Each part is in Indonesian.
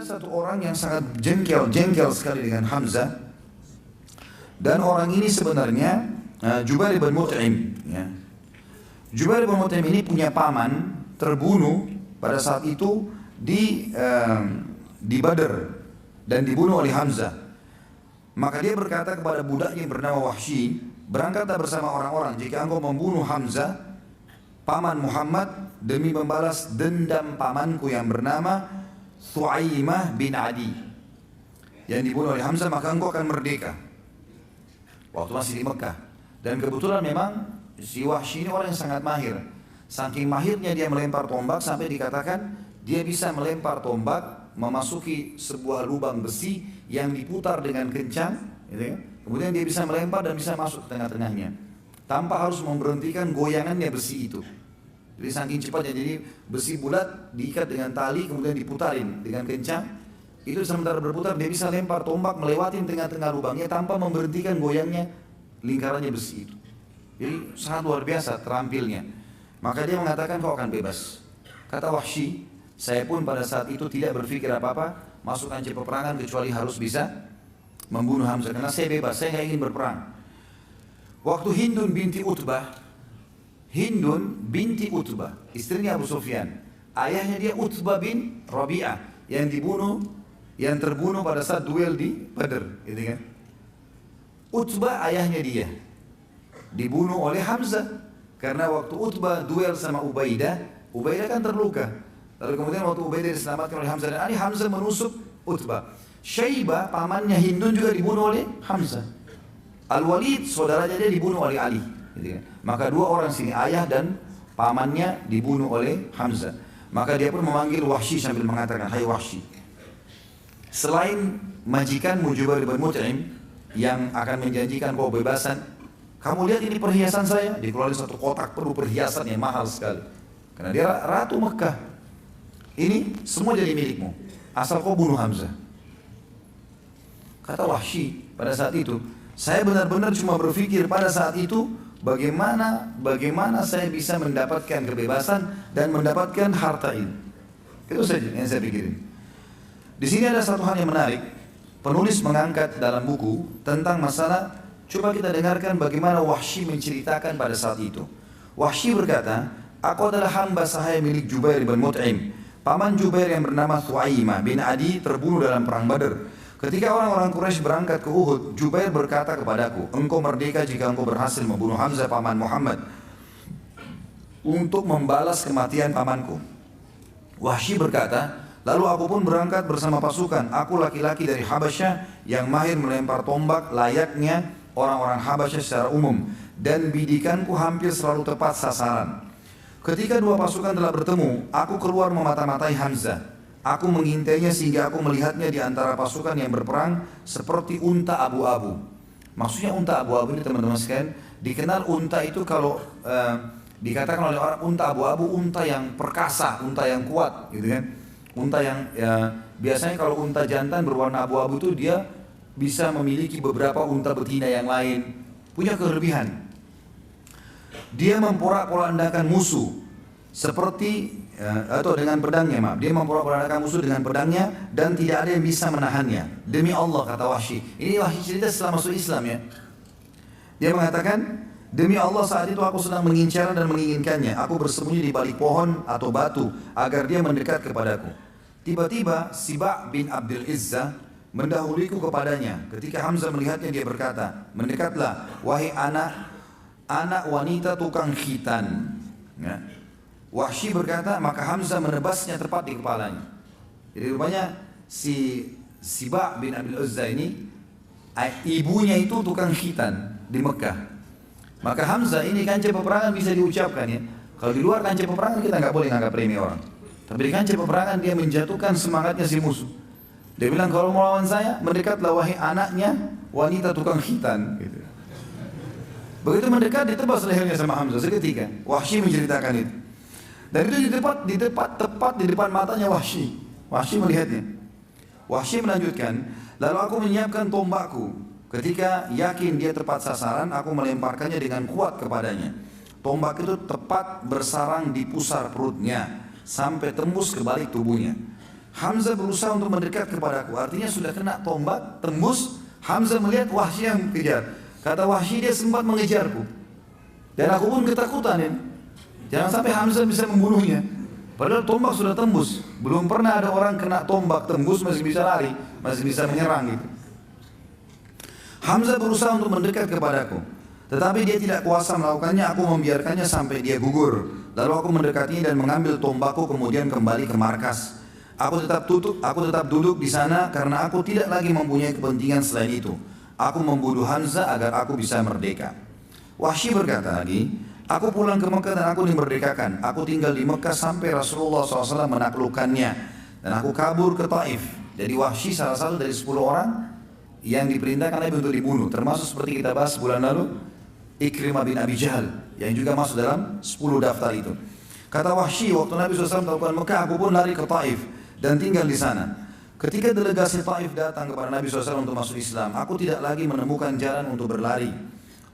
satu orang yang sangat jengkel sekali dengan Hamzah. Dan orang ini sebenarnya Jubair bin Mut'im. Ya. Jubair bin Mut'im ini punya paman terbunuh pada saat itu di Badr dan dibunuh oleh Hamzah. Maka dia berkata kepada budaknya yang bernama Wahsy, berangkatlah bersama orang-orang jika engkau membunuh Hamzah, paman Muhammad, demi membalas dendam pamanku yang bernama Thu'aimah bin Adi yang dibunuh oleh Hamzah, maka engkau akan merdeka. Waktu masih di Mekah. Dan kebetulan memang si Wahsy ini orang yang sangat mahir. Saking mahirnya dia melempar tombak sampai dikatakan dia bisa melempar tombak memasuki sebuah lubang besi yang diputar dengan kencang, gitu ya. Kemudian dia bisa melempar dan bisa masuk ke tengah-tengahnya tanpa harus memberhentikan goyangannya besi itu. Jadi saking cepatnya, jadi besi bulat diikat dengan tali kemudian diputarin dengan kencang. Itu sementara berputar dia bisa lempar tombak melewati tengah-tengah lubangnya tanpa memberhentikan goyangnya lingkarannya besi itu. Jadi sangat luar biasa terampilnya. Maka dia mengatakan kau akan bebas. Kata Wahsy, saya pun pada saat itu tidak berpikir apa-apa masuk kancah peperangan kecuali harus bisa membunuh Hamzah karena saya bebas, saya ingin berperang. Waktu Hindun binti Utbah, istrinya Abu Sufyan, ayahnya dia Utbah bin Rabi'ah yang terbunuh pada saat duel di Badr, gitu kan? Utbah ayahnya dia dibunuh oleh Hamzah karena waktu Utbah duel sama Ubaidah kan terluka. Lalu kemudian waktu Ubaidah diselamatkan oleh Hamzah dan Ali, Hamzah menusuk Utbah. Syaibah pamannya Hindun juga dibunuh oleh Hamzah. Al-Walid saudaranya dia dibunuh oleh Ali, gitu kan? Maka dua orang sini ayah dan pamannya dibunuh oleh Hamzah. Maka dia pun memanggil Wahsy sambil mengatakan, hai Wahsy, selain majikanmu Jubair bin Mut'im yang akan menjanjikan kau bebasan, kamu lihat ini perhiasan saya. Dikeluarkan satu kotak penuh perhiasan yang mahal sekali karena dia ratu Mekah. Ini semua jadi milikmu asal kau bunuh Hamzah. Kata Wahsy pada saat itu, saya benar-benar cuma berpikir pada saat itu bagaimana saya bisa mendapatkan kebebasan dan mendapatkan harta ini. Itu saja yang saya pikirin. Di sini ada satu hal yang menarik. Penulis mengangkat dalam buku tentang masalah, coba kita dengarkan bagaimana Wahsy menceritakan pada saat itu. Wahsy berkata, aku adalah hamba sahaya milik Jubair bin Mut'im. Paman Jubair yang bernama Thu'aimah bin Adi terbunuh dalam perang Badr. Ketika orang-orang Quraisy berangkat ke Uhud, Jubair berkata kepadaku, engkau merdeka jika engkau berhasil membunuh Hamzah paman Muhammad untuk membalas kematian pamanku. Wahsy berkata, lalu aku pun berangkat bersama pasukan. Aku laki-laki dari Habasyah yang mahir melempar tombak layaknya orang-orang Habasyah secara umum, dan bidikanku hampir selalu tepat sasaran. Ketika dua pasukan telah bertemu, aku keluar memata-matai Hamzah. Aku mengintainya sehingga aku melihatnya di antara pasukan yang berperang seperti unta abu-abu. Maksudnya unta abu-abu ini teman-teman sekalian, dikenal unta itu kalau dikatakan oleh orang unta abu-abu, unta yang perkasa, unta yang kuat, gitu kan? Unta yang biasanya kalau unta jantan berwarna abu-abu itu dia bisa memiliki beberapa unta betina yang lain, punya kelebihan. Dia memporak-porandakan musuh seperti atau dengan pedangnya, dia memporak-porandakan musuh dengan pedangnya dan tidak ada yang bisa menahannya. Demi Allah, kata Wahsy. Ini Wahsy cerita setelah masuk Islam ya. Dia mengatakan, demi Allah saat itu aku sedang mengincar dan menginginkannya. Aku bersembunyi di balik pohon atau batu agar dia mendekat kepadaku. Tiba-tiba Siba' bin Abdul Izzah mendahuliku kepadanya. Ketika Hamzah melihatnya, dia berkata, mendekatlah wahai anak wanita tukang khitan. Ya. Wahsy berkata, maka Hamzah menebasnya tepat di kepalanya. Jadi rupanya si Siba' bin Abdul Izzah ini ibunya itu tukang khitan di Mekah. Maka Hamzah ini kancah peperangan bisa diucapkan ya. Kalau di luar kancah peperangan kita nggak boleh nganggap remeh orang. Tapi di kancah peperangan dia menjatuhkan semangatnya si musuh. Dia bilang, kalau mau lawan saya, mendekatlah wahai anaknya wanita tukang khitan. Gitu. Begitu mendekat, ditebas lehernya sama Hamzah seketika. Wahsy menceritakan itu. Dan itu tepat di depan matanya Wahsy. Wahsy melihatnya. Wahsy melanjutkan, lalu aku menyiapkan tombakku. Ketika yakin dia tepat sasaran, aku melemparkannya dengan kuat kepadanya. Tombak itu tepat bersarang di pusar perutnya sampai tembus ke balik tubuhnya. Hamzah berusaha untuk mendekat kepadaku, artinya sudah kena tombak, tembus. Hamzah melihat Wahsy yang kejar. Kata Wahsy, dia sempat mengejarku. Dan aku pun ketakutan ini. Jangan sampai Hamzah bisa membunuhnya. Padahal tombak sudah tembus. Belum pernah ada orang kena tombak tembus masih bisa lari, masih bisa menyerang gitu. Hamzah berusaha untuk mendekat kepadaku, tetapi dia tidak kuasa melakukannya. Aku membiarkannya sampai dia gugur. Lalu aku mendekatinya dan mengambil tombakku, kemudian kembali ke markas. Aku tetap duduk di sana karena aku tidak lagi mempunyai kepentingan selain itu. Aku membunuh Hamzah agar aku bisa merdeka. Wahsy berkata lagi, aku pulang ke Mekah dan aku dimerdekakan. Aku tinggal di Mekah sampai Rasulullah SAW menaklukkannya. Dan aku kabur ke Taif. Jadi Wahsy salah satu dari 10 orang yang diperintahkan Nabi untuk dibunuh. Termasuk seperti kita bahas bulan lalu, Ikrimah bin Abi Jahal yang juga masuk dalam 10 daftar itu. Kata Wahsy, waktu Nabi SAW melakukan Mekah, aku pun lari ke Taif dan tinggal di sana. Ketika delegasi Taif datang kepada Nabi SAW untuk masuk Islam, aku tidak lagi menemukan jalan untuk berlari.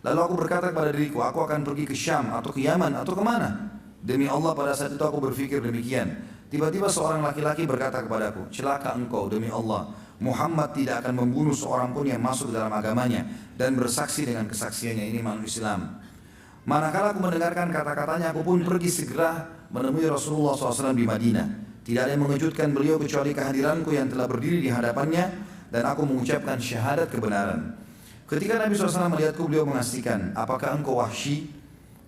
Lalu aku berkata kepada diriku, aku akan pergi ke Syam atau ke Yaman atau kemana? Demi Allah pada saat itu aku berpikir demikian. Tiba-tiba seorang laki-laki berkata kepadaku, celaka engkau demi Allah. Muhammad tidak akan membunuh seorang pun yang masuk dalam agamanya dan bersaksi dengan kesaksiannya. Ini manusia Islam. Manakala aku mendengarkan kata-katanya, aku pun pergi segera menemui Rasulullah SAW di Madinah. Tidak ada yang mengejutkan beliau kecuali kehadiranku yang telah berdiri di hadapannya dan aku mengucapkan syahadat kebenaran. Ketika Nabi SAW melihatku, beliau memastikan, apakah engkau Wahsy?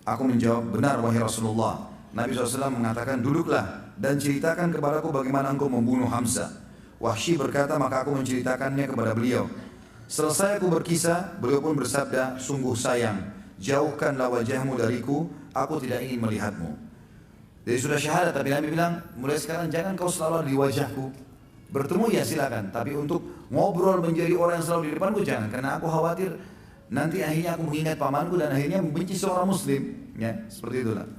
Aku menjawab, benar wahai Rasulullah. Nabi SAW mengatakan, duduklah dan ceritakan kepadaku bagaimana engkau membunuh Hamzah. Wahsy berkata, maka aku menceritakannya kepada beliau. Selesai aku berkisah, beliau pun bersabda, sungguh sayang, jauhkanlah wajahmu dariku, aku tidak ingin melihatmu. Jadi sudah syahadat, tapi Nabi bilang, mulai sekarang jangan kau selalu ada di wajahku. Bertemu ya silakan, tapi untuk ngobrol menjadi orang yang selalu di depanku jangan, karena aku khawatir nanti akhirnya aku mengingat pamanku dan akhirnya membenci seorang muslim. Ya, seperti itulah.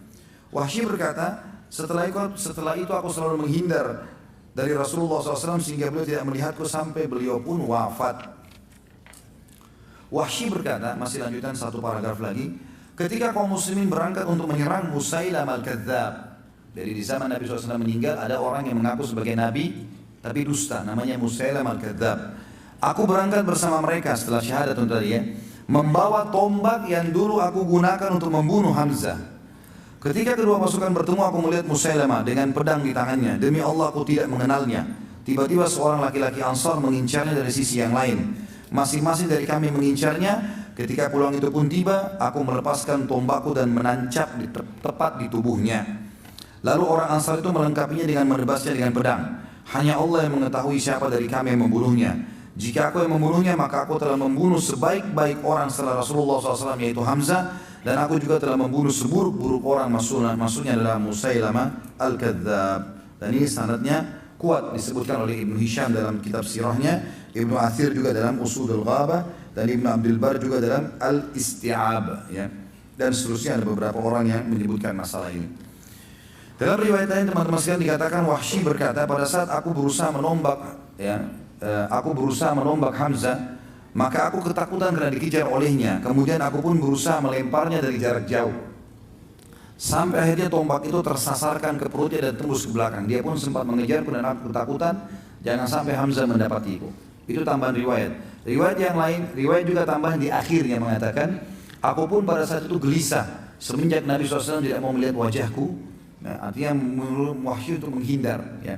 Wahsy berkata, setelah itu aku selalu menghindar dari Rasulullah SAW sehingga beliau tidak melihatku sampai beliau pun wafat. Wahsy berkata, masih lanjutan satu paragraf lagi, ketika kaum muslimin berangkat untuk menyerang Musailamah al-Kadzdzab. Dari di zaman Nabi SAW meninggal ada orang yang mengaku sebagai Nabi tapi dusta, namanya Musailamah al-Kadzdzab. Aku berangkat bersama mereka setelah syahadat tadi ya, membawa tombak yang dulu aku gunakan untuk membunuh Hamzah. Ketika kedua pasukan bertemu, aku melihat Musailamah dengan pedang di tangannya. Demi Allah aku tidak mengenalnya. Tiba-tiba seorang laki-laki Ansar mengincarnya dari sisi yang lain. Masing-masing dari kami mengincarnya. Ketika pulang itu pun tiba, aku melepaskan tombakku dan menancap tepat di tubuhnya. Lalu orang Ansar itu melengkapinya dengan menebasnya dengan pedang. Hanya Allah yang mengetahui siapa dari kami yang membunuhnya. Jika aku yang membunuhnya, maka aku telah membunuh sebaik-baik orang setelah Rasulullah SAW, yaitu Hamzah. Dan aku juga telah membunuh seburuk-buruk orang, maksudnya adalah Musailamah al-Kadzdzab. Dan ini sanadnya kuat, disebutkan oleh Ibnu Hisham dalam kitab sirahnya, Ibnu Athir juga dalam Usudul Ghabah, dan Ibnu Abdul Bar juga dalam Al-Isti'ab, ya. Dan seterusnya ada beberapa orang yang menyebutkan masalah ini. Dalam riwayat lain teman-teman sekalian dikatakan Wahsy berkata, pada saat aku berusaha menombak Hamzah, maka aku ketakutan karena dikejar olehnya. Kemudian aku pun berusaha melemparnya dari jarak jauh. Sampai akhirnya tombak itu tersasarkan ke perutnya dan tembus ke belakang. Dia pun sempat mengejarku dan aku ketakutan jangan sampai Hamzah mendapatiku. Itu tambahan riwayat. Riwayat yang lain, riwayat juga tambahan di akhirnya mengatakan, aku pun pada saat itu gelisah semenjak Nabi SAW tidak mau melihat wajahku. Nah, artinya menurut Wahsy untuk menghindar. Ya.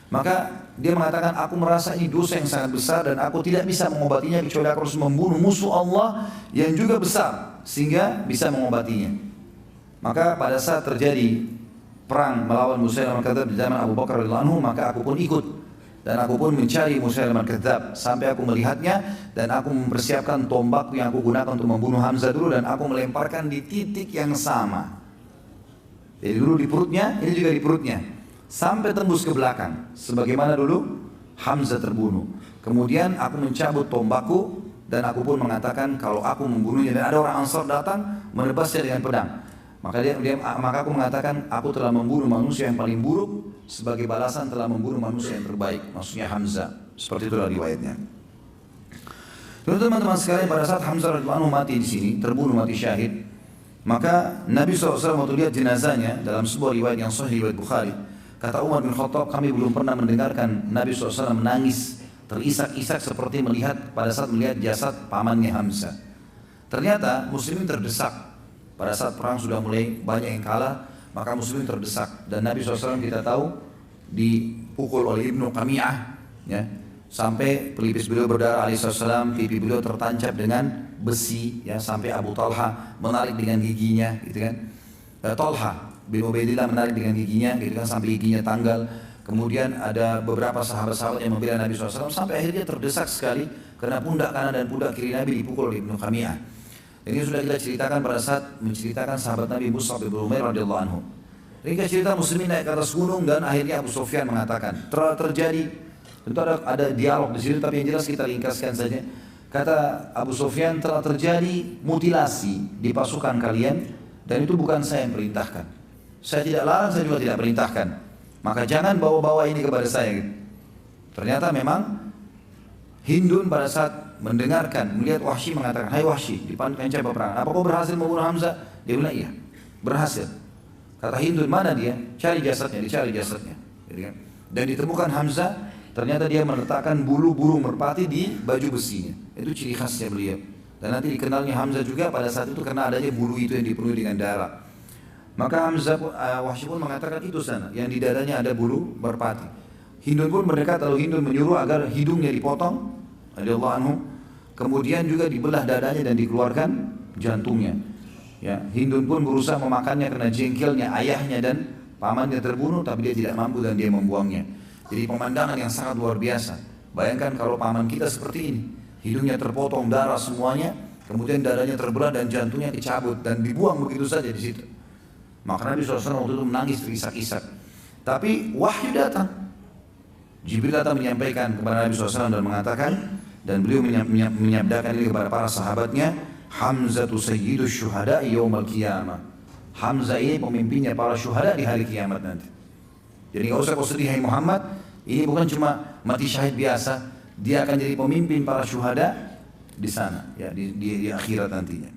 Maka dia mengatakan, aku merasa ini dosa yang sangat besar dan aku tidak bisa mengobatinya kecuali aku harus membunuh musuh Allah yang juga besar sehingga bisa mengobatinya. Maka pada saat terjadi perang melawan Musailamah al-Kadzdzab di zaman Abu Bakar radhiyallahu anhu, maka aku pun ikut dan aku pun mencari Musailamah al-Kadzdzab sampai aku melihatnya dan aku mempersiapkan tombak yang aku gunakan untuk membunuh Hamzah dulu dan aku melemparkan di titik yang sama. Jadi dulu di perutnya, ini juga di perutnya, sampai tembus ke belakang, sebagaimana dulu Hamzah terbunuh. Kemudian aku mencabut tombakku dan aku pun mengatakan kalau aku membunuhnya, dan ada orang Ansar datang menebasnya dengan pedang. Maka aku mengatakan aku telah membunuh manusia yang paling buruk sebagai balasan telah membunuh manusia yang terbaik, maksudnya Hamzah. Seperti itulah riwayatnya. Teman-teman sekalian, pada saat Hamzah radhiyallahu anhu mati di sini, terbunuh mati syahid, maka Nabi SAW waktu lihat jenazahnya dalam sebuah riwayat yang sahih riwayat Bukhari, Kata Umar bin Khattab, kami belum pernah mendengarkan Nabi SAW menangis terisak-isak seperti pada saat melihat jasad pamannya Hamzah. Ternyata muslimin terdesak. Pada saat perang sudah mulai banyak yang kalah, maka muslimin terdesak. Dan Nabi SAW kita tahu dipukul oleh Ibnu Qami'ah, ya, sampai pelipis beliau berdarah alaihissalam, pipi beliau tertancap dengan besi, ya, sampai Abu Talha menarik dengan giginya, gitu kan. Talha bin Ubaidillah menarik dengan giginya, gitu kan, sampai giginya tanggal. Kemudian ada beberapa sahabat-sahabat yang membela Nabi SAW sampai akhirnya terdesak sekali karena pundak kanan dan pundak kiri Nabi dipukul oleh Ibnu Qami'ah. Ini sudah kita ceritakan pada saat menceritakan sahabat Nabi Mus'ab bin Umair radhiyallahu anhu. Ringkas cerita muslimin naik ke atas gunung dan akhirnya Abu Sufyan mengatakan telah terjadi, tentu ada dialog di sini tapi yang jelas kita ringkaskan saja. Kata Abu Sufyan, telah terjadi mutilasi di pasukan kalian dan itu bukan saya yang perintahkan. Saya tidak larang, saya juga tidak perintahkan. Maka jangan bawa-bawa ini kepada saya. Gitu. Ternyata memang Hindun pada saat mendengarkan, melihat Wahsy mengatakan, hai Wahsy, di kancah peperangan, apa kau berhasil membunuh Hamzah? Dia bilang iya, berhasil. Kata Hindun, mana dia? Cari jasadnya, dicari jasadnya. Dan ditemukan Hamzah, ternyata dia meletakkan bulu burung merpati di baju besinya. Itu ciri khasnya beliau. Dan nanti dikenalnya Hamzah juga pada saat itu karena adanya bulu itu yang dipenuhi dengan darah. Maka Wahsy pun mengatakan itu sana, yang di dadanya ada bulu merpati. Hindun pun mendekat, lalu Hindun menyuruh agar hidungnya dipotong, radhiyallahu anhu. Kemudian juga dibelah dadanya dan dikeluarkan jantungnya. Ya, Hindun pun berusaha memakannya karena jengkelnya ayahnya dan pamannya terbunuh, tapi dia tidak mampu dan dia membuangnya. Jadi pemandangan yang sangat luar biasa. Bayangkan kalau paman kita seperti ini, hidungnya terpotong, darah semuanya, kemudian dadanya terbelah dan jantungnya dicabut dan dibuang begitu saja di situ. Maka Nabi SAW waktu itu menangis terisak-isak. Tapi wahyu datang. Jibril datang menyampaikan kepada Nabi SAW dan mengatakan, dan beliau menyabdakan ini kepada para sahabatnya, Hamzatu sayyidus syuhada'i yawmal qiyamah. Hamzah ini pemimpinnya para syuhada di hari kiamat nanti. Jadi gak usah kau sedih hai Muhammad, ini bukan cuma mati syahid biasa, dia akan jadi pemimpin para syuhada di sana, ya, di akhirat nantinya.